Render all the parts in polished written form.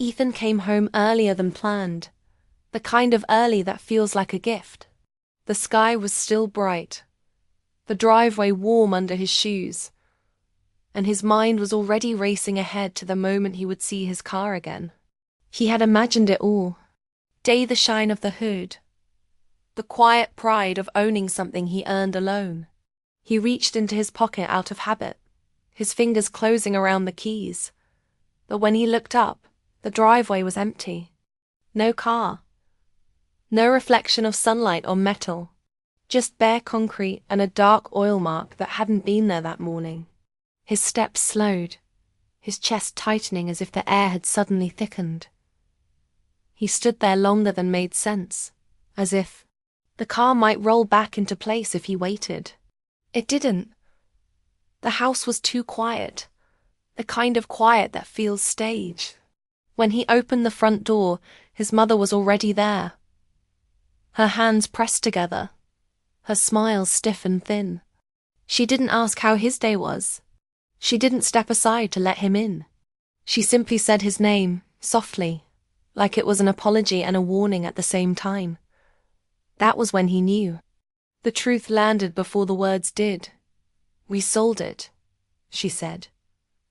Ethan came home earlier than planned, the kind of early that feels like a gift. The sky was still bright, the driveway warm under his shoes, and his mind was already racing ahead to the moment he would see his car again. He had imagined it all. The shine of the hood, the quiet pride of owning something he earned alone. He reached into his pocket out of habit, his fingers closing around the keys. But when he looked up, the driveway was empty. No car. No reflection of sunlight on metal. Just bare concrete and a dark oil mark that hadn't been there that morning. His steps slowed, his chest tightening as if the air had suddenly thickened. He stood there longer than made sense, as if the car might roll back into place if he waited. It didn't. The house was too quiet, the kind of quiet that feels staged. When he opened the front door, his mother was already there. Her hands pressed together, her smile stiff and thin. She didn't ask how his day was. She didn't step aside to let him in. She simply said his name, softly, like it was an apology and a warning at the same time. That was when he knew. The truth landed before the words did. "We sold it," she said.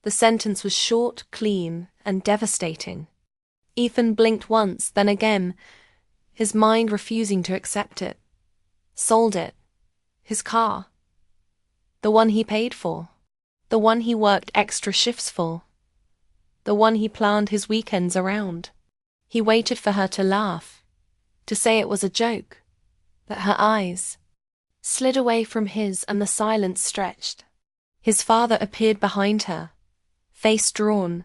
The sentence was short, clean, and devastating. Ethan blinked once, then again, his mind refusing to accept it. Sold it. His car. The one he paid for. The one he worked extra shifts for. The one he planned his weekends around. He waited for her to laugh, to say it was a joke, but her eyes slid away from his and the silence stretched. His father appeared behind her, face drawn,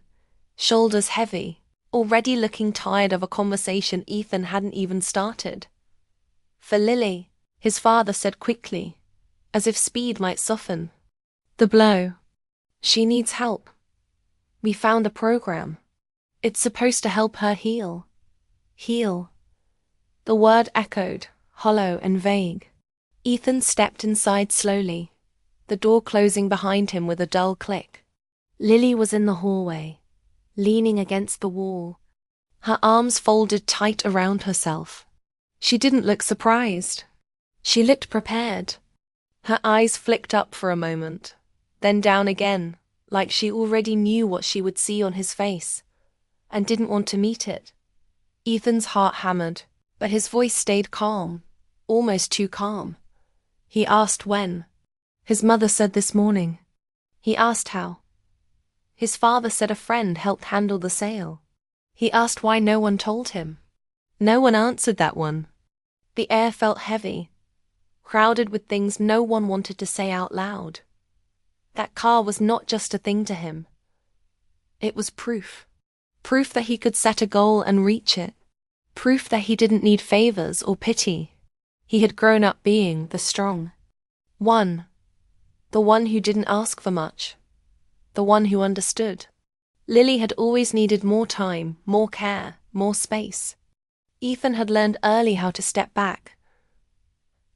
shoulders heavy, already looking tired of a conversation Ethan hadn't even started. "For Lily," his father said quickly, as if speed might soften the blow. "She needs help. We found a program. It's supposed to help her heal." Heal. The word echoed, hollow and vague. Ethan stepped inside slowly, the door closing behind him with a dull click. Lily was in the hallway, leaning against the wall, her arms folded tight around herself. She didn't look surprised. She looked prepared. Her eyes flicked up for a moment, then down again, like she already knew what she would see on his face, and didn't want to meet it. Ethan's heart hammered, but his voice stayed calm, almost too calm. He asked when. His mother said this morning. He asked how. His father said a friend helped handle the sale. He asked why no one told him. No one answered that one. The air felt heavy, crowded with things no one wanted to say out loud. That car was not just a thing to him. It was proof. Proof that he could set a goal and reach it. Proof that he didn't need favors or pity. He had grown up being the strong one. The one who didn't ask for much. The one who understood. Lily had always needed more time, more care, more space. Ethan had learned early how to step back.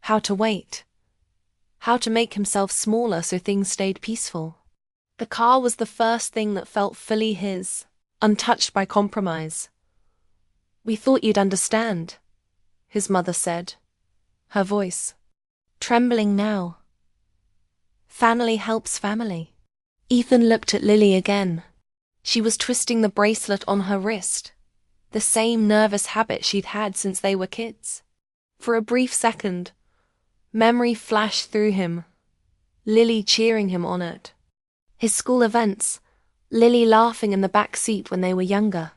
How to wait. How to make himself smaller so things stayed peaceful. The car was the first thing that felt fully his, untouched by compromise. "We thought you'd understand," his mother said, her voice trembling now. "Family helps family." Ethan looked at Lily again. She was twisting the bracelet on her wrist, the same nervous habit she'd had since they were kids. For a brief second, memory flashed through him, Lily cheering him on it. His school events, Lily laughing in the back seat when they were younger.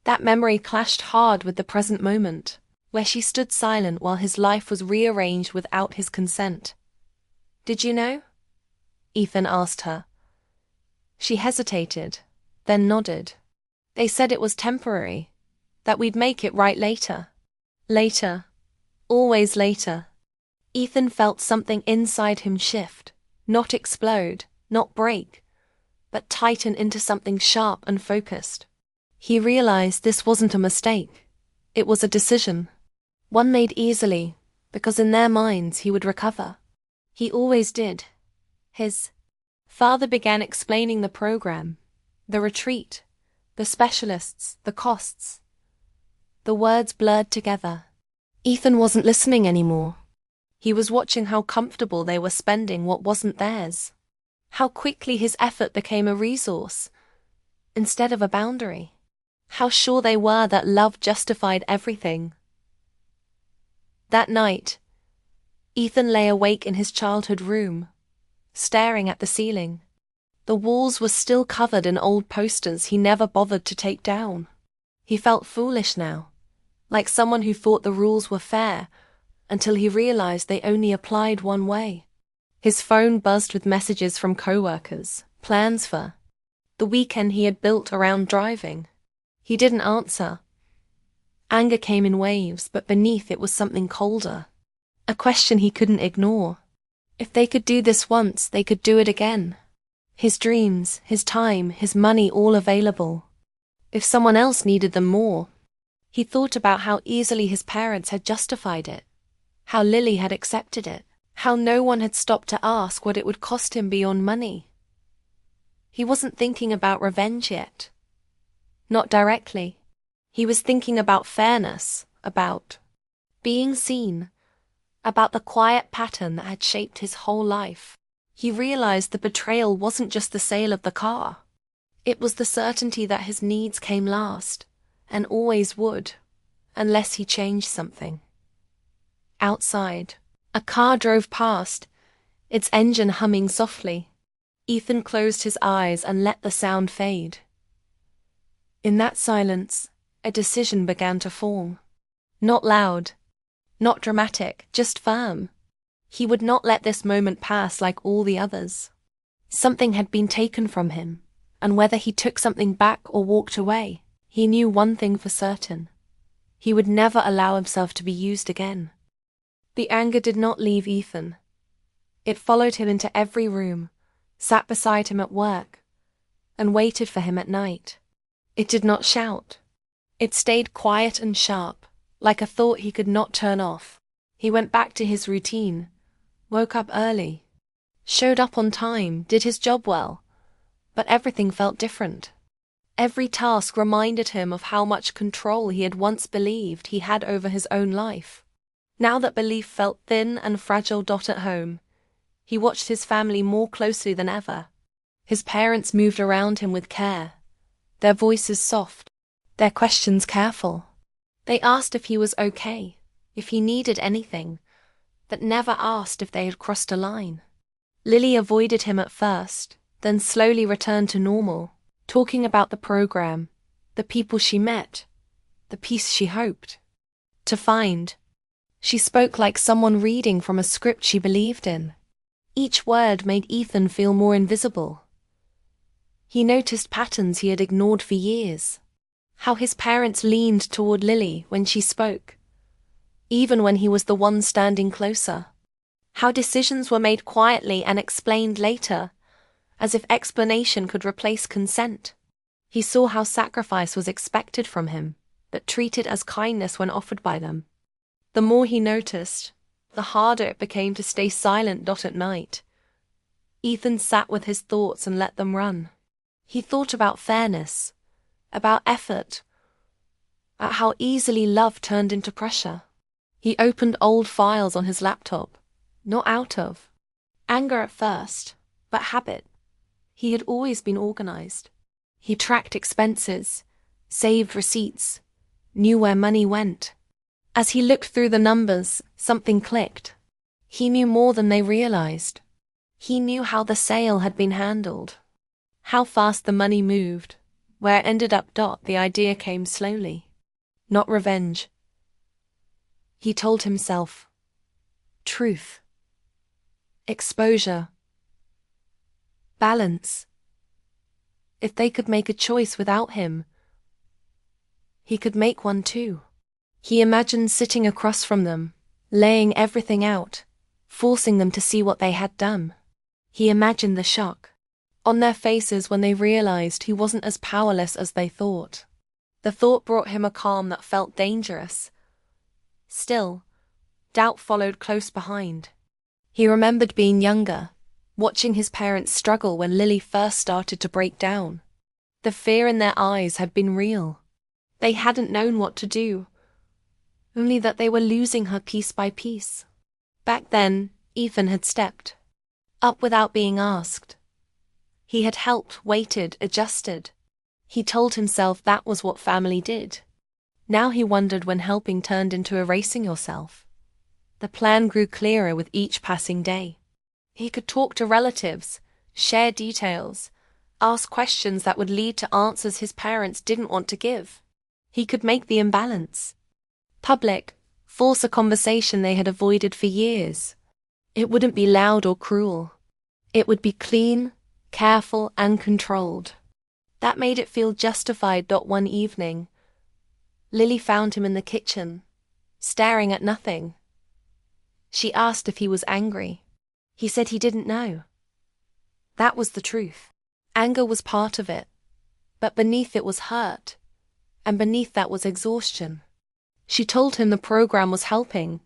That memory clashed hard with the present moment, where she stood silent while his life was rearranged without his consent. "Did you know?" Ethan asked her. She hesitated, then nodded. "They said it was temporary, that we'd make it right later." Later. Always later. Ethan felt something inside him shift, not explode, not break, but tighten into something sharp and focused. He realized this wasn't a mistake. It was a decision. One made easily, because in their minds he would recover. He always did. His father began explaining the program, the retreat, The specialists, the costs. The words blurred together. Ethan wasn't listening anymore. He was watching how comfortable they were spending what wasn't theirs. How quickly his effort became a resource instead of a boundary. How sure they were that love justified everything. That night, Ethan lay awake in his childhood room, staring at the ceiling. The walls were still covered in old posters he never bothered to take down. He felt foolish now, like someone who thought the rules were fair, until he realized they only applied one way. His phone buzzed with messages from coworkers, plans for the weekend he had built around driving. He didn't answer. Anger came in waves, but beneath it was something colder. A question he couldn't ignore. If they could do this once, they could do it again. His dreams, his time, his money, all available. If someone else needed them more. He thought about how easily his parents had justified it. How Lily had accepted it. How no one had stopped to ask what it would cost him beyond money. He wasn't thinking about revenge yet. Not directly. He was thinking about fairness, about being seen, about the quiet pattern that had shaped his whole life. He realized the betrayal wasn't just the sale of the car. It was the certainty that his needs came last, and always would, unless he changed something. Outside, a car drove past, its engine humming softly. Ethan closed his eyes and let the sound fade. In that silence, a decision began to form. Not loud, not dramatic, just firm. He would not let this moment pass like all the others. Something had been taken from him, and whether he took something back or walked away, he knew one thing for certain. He would never allow himself to be used again. The anger did not leave Ethan. It followed him into every room, sat beside him at work, and waited for him at night. It did not shout. It stayed quiet and sharp, like a thought he could not turn off. He went back to his routine, woke up early, showed up on time, did his job well, but everything felt different. Every task reminded him of how much control he had once believed he had over his own life. Now that belief felt thin and fragile. At home, he watched his family more closely than ever. His parents moved around him with care, their voices soft, their questions careful. They asked if he was okay, if he needed anything, but never asked if they had crossed a line. Lily avoided him at first, then slowly returned to normal, talking about the program, the people she met, the peace she hoped to find. She spoke like someone reading from a script she believed in. Each word made Ethan feel more invisible. He noticed patterns he had ignored for years. How his parents leaned toward Lily when she spoke, even when he was the one standing closer. How decisions were made quietly and explained later, as if explanation could replace consent. He saw how sacrifice was expected from him, but treated as kindness when offered by them. The more he noticed, the harder it became to stay silent. At night, Ethan sat with his thoughts and let them run. He thought about fairness, about effort, at how easily love turned into pressure. He opened old files on his laptop, not out of anger at first, but habit. He had always been organized. He tracked expenses, saved receipts, knew where money went. As he looked through the numbers, something clicked. He knew more than they realized. He knew how the sale had been handled, how fast the money moved, where it ended up. The idea came slowly. Not revenge. He told himself. Truth. Exposure. Balance. If they could make a choice without him, he could make one too. He imagined sitting across from them, laying everything out, forcing them to see what they had done. He imagined the shock on their faces when they realized he wasn't as powerless as they thought. The thought brought him a calm that felt dangerous. Still, doubt followed close behind. He remembered being younger, watching his parents struggle when Lily first started to break down. The fear in their eyes had been real. They hadn't known what to do, only that they were losing her piece by piece. Back then, Ethan had stepped up without being asked. He had helped, waited, adjusted. He told himself that was what family did. Now he wondered when helping turned into erasing yourself. The plan grew clearer with each passing day. He could talk to relatives, share details, ask questions that would lead to answers his parents didn't want to give. He could make the imbalance public, force a conversation they had avoided for years. It wouldn't be loud or cruel. It would be clean, careful, and controlled. That made it feel justified. One evening, Lily found him in the kitchen, staring at nothing. She asked if he was angry. He said he didn't know. That was the truth. Anger was part of it, but beneath it was hurt, and beneath that was exhaustion. She told him the program was helping,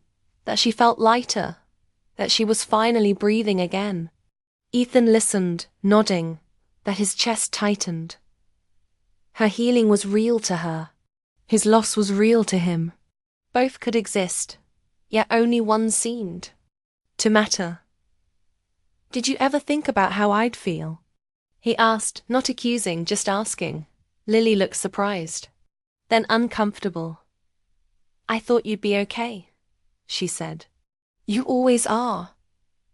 that she felt lighter, that she was finally breathing again. Ethan listened, nodding, that his chest tightened. Her healing was real to her. His loss was real to him. Both could exist, yet only one seemed to matter. "Did you ever think about how I'd feel?" he asked, not accusing, just asking. Lily looked surprised, then uncomfortable. "I thought you'd be okay," she said. "You always are."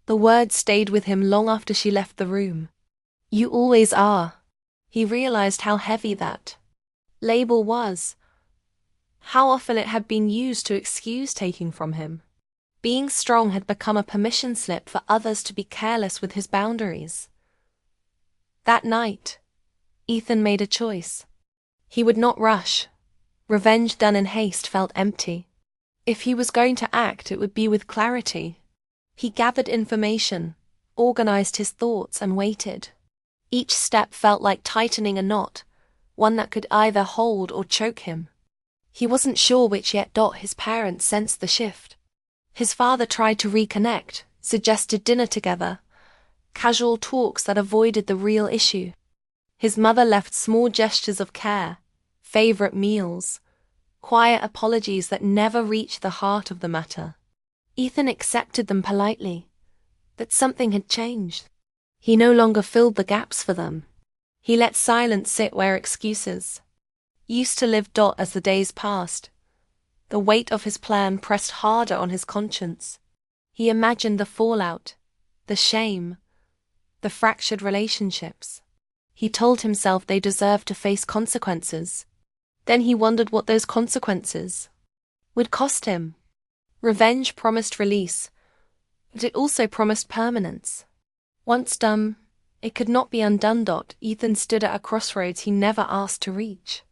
The words stayed with him long after she left the room. "You always are." He realized how heavy that label was, how often it had been used to excuse taking from him. Being strong had become a permission slip for others to be careless with his boundaries. That night, Ethan made a choice. He would not rush. Revenge done in haste felt empty. If he was going to act, it would be with clarity. He gathered information, organized his thoughts, and waited. Each step felt like tightening a knot, one that could either hold or choke him. He wasn't sure which yet. His parents sensed the shift. His father tried to reconnect, suggested dinner together, casual talks that avoided the real issue. His mother left small gestures of care, favorite meals, quiet apologies that never reached the heart of the matter. Ethan accepted them politely, but something had changed. He no longer filled the gaps for them. He let silence sit where excuses used to live. As the days passed, the weight of his plan pressed harder on his conscience. He imagined the fallout, the shame, the fractured relationships. He told himself they deserved to face consequences. Then he wondered what those consequences would cost him. Revenge promised release, but it also promised permanence. Once done, it could not be undone. Ethan stood at a crossroads he never asked to reach.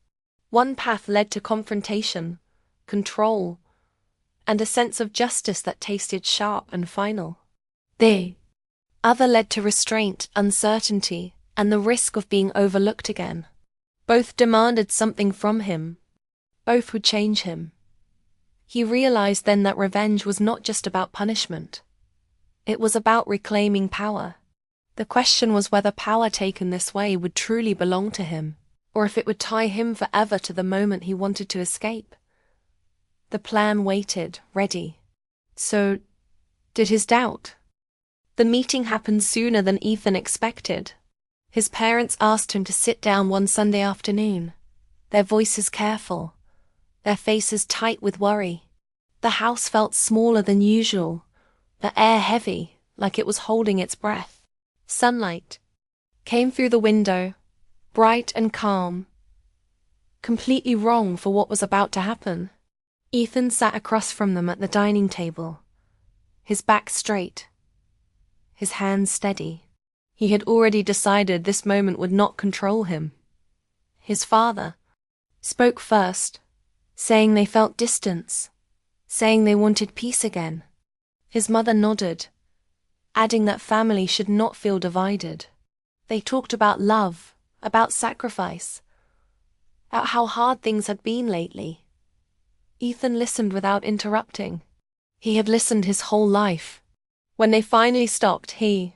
One path led to confrontation, control, and a sense of justice that tasted sharp and final. The other led to restraint, uncertainty, and the risk of being overlooked again. Both demanded something from him. Both would change him. He realized then that revenge was not just about punishment. It was about reclaiming power. The question was whether power taken this way would truly belong to him, or if it would tie him forever to the moment he wanted to escape. The plan waited, ready. So, did his doubt? The meeting happened sooner than Ethan expected. His parents asked him to sit down one Sunday afternoon, their voices careful, their faces tight with worry. The house felt smaller than usual, the air heavy, like it was holding its breath. Sunlight came through the window, bright and calm, completely wrong for what was about to happen. Ethan sat across from them at the dining table, his back straight, his hands steady. He had already decided this moment would not control him. His father spoke first, saying they felt distance, saying they wanted peace again. His mother nodded, adding that family should not feel divided. They talked about love, about sacrifice, about how hard things had been lately. Ethan listened without interrupting. He had listened his whole life. When they finally stopped, he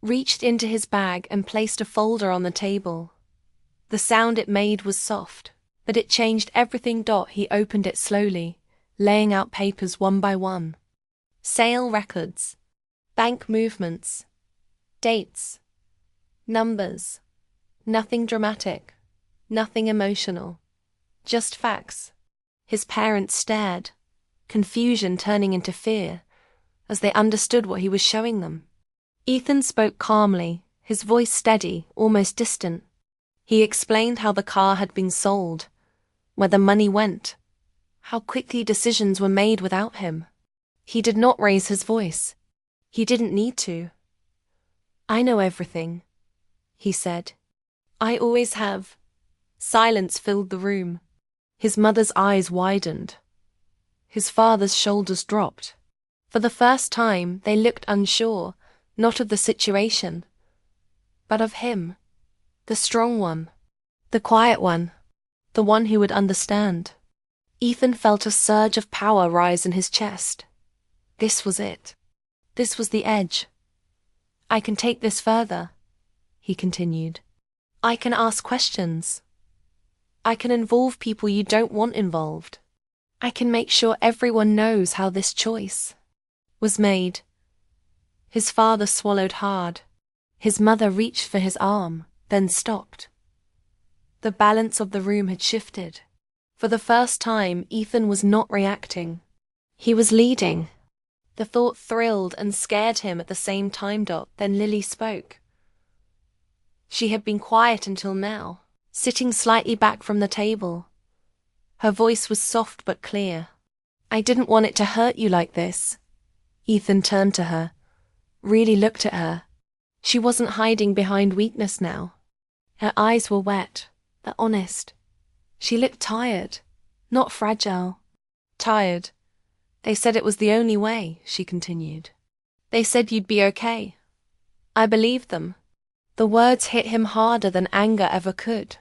reached into his bag and placed a folder on the table. The sound it made was soft, but it changed everything. He opened it slowly, laying out papers one by one. Sale records, bank movements, dates, numbers. Nothing dramatic, nothing emotional, just facts. His parents stared, confusion turning into fear, as they understood what he was showing them. Ethan spoke calmly, his voice steady, almost distant. He explained how the car had been sold, where the money went, how quickly decisions were made without him. He did not raise his voice. He didn't need to. "I know everything," he said. "I always have." Silence filled the room. His mother's eyes widened. His father's shoulders dropped. For the first time, they looked unsure, not of the situation, but of him. The strong one. The quiet one. The one who would understand. Ethan felt a surge of power rise in his chest. This was it. This was the edge. "I can take this further," he continued. "I can ask questions. I can involve people you don't want involved. I can make sure everyone knows how this choice was made." His father swallowed hard. His mother reached for his arm, then stopped. The balance of the room had shifted. For the first time, Ethan was not reacting. He was leading. The thought thrilled and scared him at the same time. Then Lily spoke. She had been quiet until now, sitting slightly back from the table. Her voice was soft but clear. "I didn't want it to hurt you like this." Ethan turned to her, really looked at her. She wasn't hiding behind weakness now. Her eyes were wet, but honest. She looked tired, not fragile. "Tired. They said it was the only way," she continued. "They said you'd be okay. I believed them." The words hit him harder than anger ever could.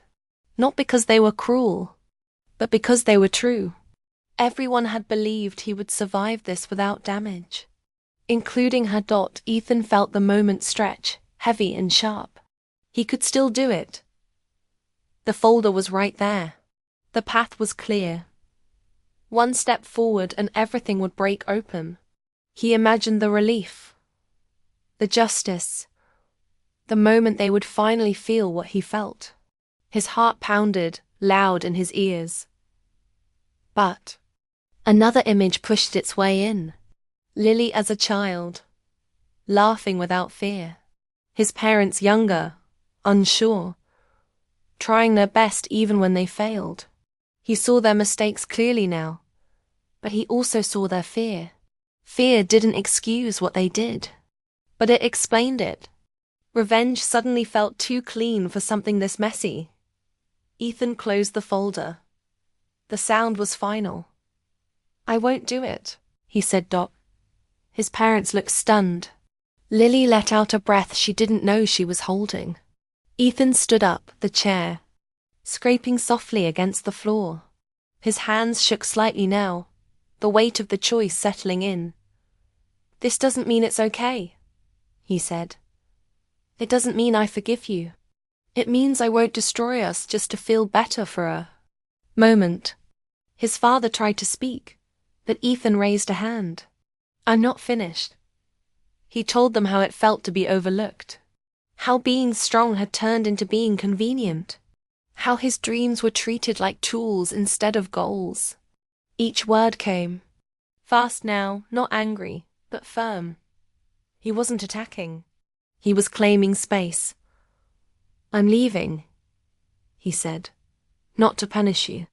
Not because they were cruel, but because they were true. Everyone had believed he would survive this without damage. Including her. Ethan felt the moment stretch, heavy and sharp. He could still do it. The folder was right there. The path was clear. One step forward and everything would break open. He imagined the relief, the justice, the moment they would finally feel what he felt. His heart pounded, loud in his ears. But another image pushed its way in. Lily as a child, laughing without fear. His parents younger, unsure, trying their best even when they failed. He saw their mistakes clearly now, but he also saw their fear. Fear didn't excuse what they did, but it explained it. Revenge suddenly felt too clean for something this messy. Ethan closed the folder. The sound was final. "I won't do it," he said. His parents looked stunned. Lily let out a breath she didn't know she was holding. Ethan stood up, the chair, scraping softly against the floor. His hands shook slightly now, the weight of the choice settling in. "This doesn't mean it's okay," he said. "It doesn't mean I forgive you. It means I won't destroy us just to feel better for a moment." His father tried to speak, but Ethan raised a hand. "I'm not finished." He told them how it felt to be overlooked, how being strong had turned into being convenient, how his dreams were treated like tools instead of goals. Each word came fast now, not angry, but firm. He wasn't attacking. He was claiming space. "I'm leaving," he said, "not to punish you,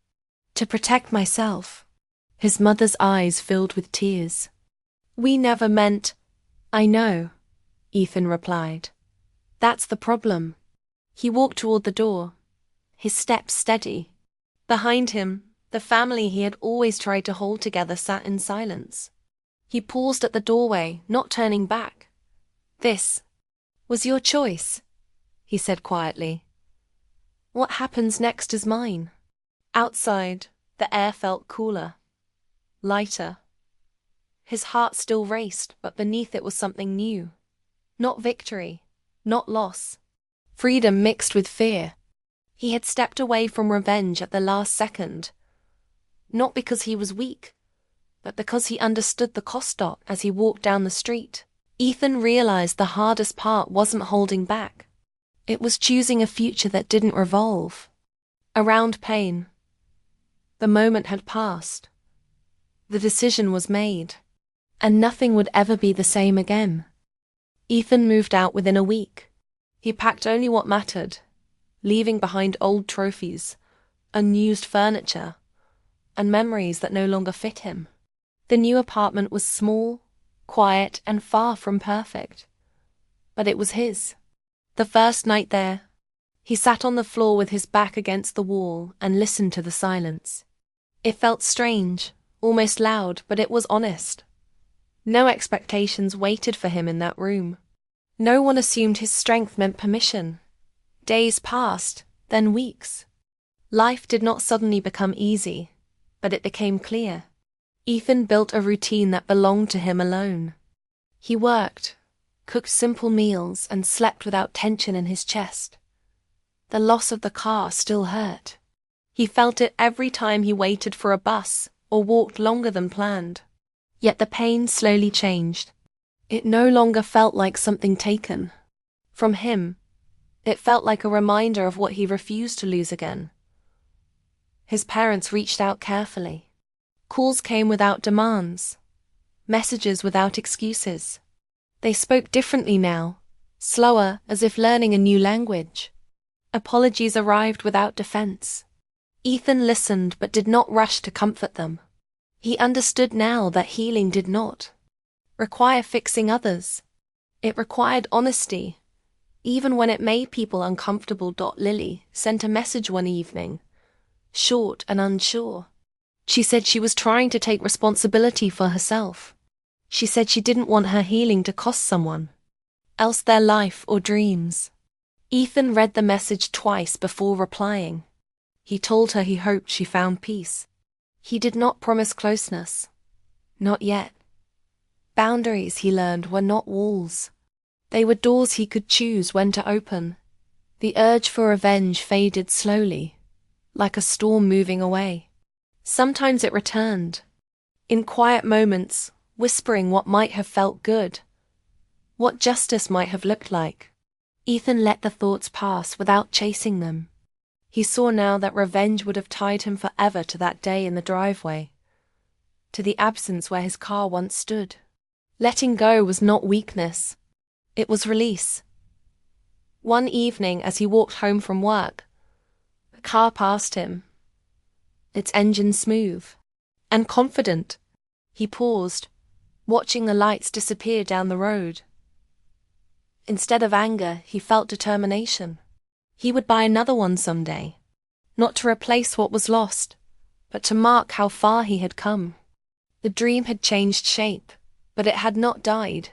to protect myself." His mother's eyes filled with tears. "We never meant—" "I know," Ethan replied. "That's the problem." He walked toward the door, his steps steady. Behind him, the family he had always tried to hold together sat in silence. He paused at the doorway, not turning back. "This was your choice," he said quietly. "What happens next is mine." Outside, the air felt cooler, lighter. His heart still raced, but beneath it was something new. Not victory, not loss. Freedom mixed with fear. He had stepped away from revenge at the last second, not because he was weak, but because he understood the cost as he walked down the street. Ethan realized the hardest part wasn't holding back. It was choosing a future that didn't revolve around pain. The moment had passed. The decision was made, and nothing would ever be the same again. Ethan moved out within a week. He packed only what mattered, leaving behind old trophies, unused furniture, and memories that no longer fit him. The new apartment was small, quiet, and far from perfect, but it was his. The first night there, he sat on the floor with his back against the wall and listened to the silence. It felt strange, almost loud, but it was honest. No expectations waited for him in that room. No one assumed his strength meant permission. Days passed, then weeks. Life did not suddenly become easy, but it became clear. Ethan built a routine that belonged to him alone. He worked, cooked simple meals, and slept without tension in his chest. The loss of the car still hurt. He felt it every time he waited for a bus or walked longer than planned. Yet the pain slowly changed. It no longer felt like something taken from him. It felt like a reminder of what he refused to lose again. His parents reached out carefully. Calls came without demands, messages without excuses. They spoke differently now, slower, as if learning a new language. Apologies arrived without defense. Ethan listened but did not rush to comfort them. He understood now that healing did not require fixing others. It required honesty, even when it made people uncomfortable. Lily sent a message one evening, short and unsure. She said she was trying to take responsibility for herself. She said she didn't want her healing to cost someone else their life or dreams. Ethan read the message twice before replying. He told her he hoped she found peace. He did not promise closeness. Not yet. Boundaries, he learned, were not walls. They were doors he could choose when to open. The urge for revenge faded slowly, like a storm moving away. Sometimes it returned, in quiet moments, whispering what might have felt good, what justice might have looked like. Ethan let the thoughts pass without chasing them. He saw now that revenge would have tied him forever to that day in the driveway, to the absence where his car once stood. Letting go was not weakness, it was release. One evening as he walked home from work, a car passed him, its engine smooth and confident. He paused, watching the lights disappear down the road. Instead of anger, he felt determination. He would buy another one someday, not to replace what was lost, but to mark how far he had come. The dream had changed shape, but it had not died.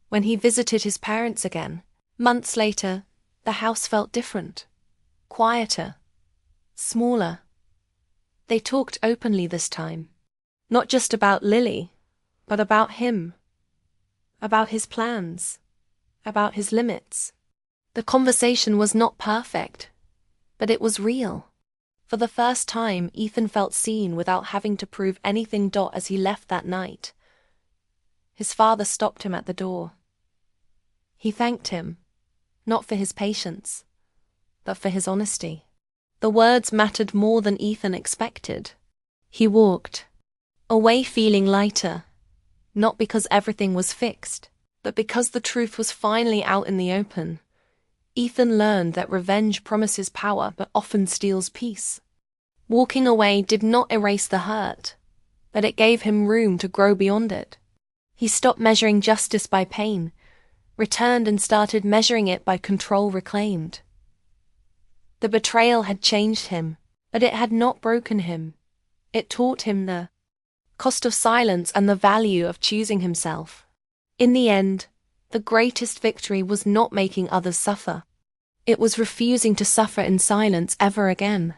When he visited his parents again, months later, the house felt different, quieter, smaller. They talked openly this time, not just about Lily, but about him, about his plans, about his limits. The conversation was not perfect, but it was real. For the first time, Ethan felt seen without having to prove anything. As he left that night, his father stopped him at the door. He thanked him, not for his patience, but for his honesty. The words mattered more than Ethan expected. He walked away feeling lighter, not because everything was fixed, but because the truth was finally out in the open. Ethan learned that revenge promises power but often steals peace. Walking away did not erase the hurt, but it gave him room to grow beyond it. He stopped measuring justice by pain, returned and started measuring it by control reclaimed. The betrayal had changed him, but it had not broken him. It taught him the cost of silence and the value of choosing himself. In the end, the greatest victory was not making others suffer. It was refusing to suffer in silence ever again.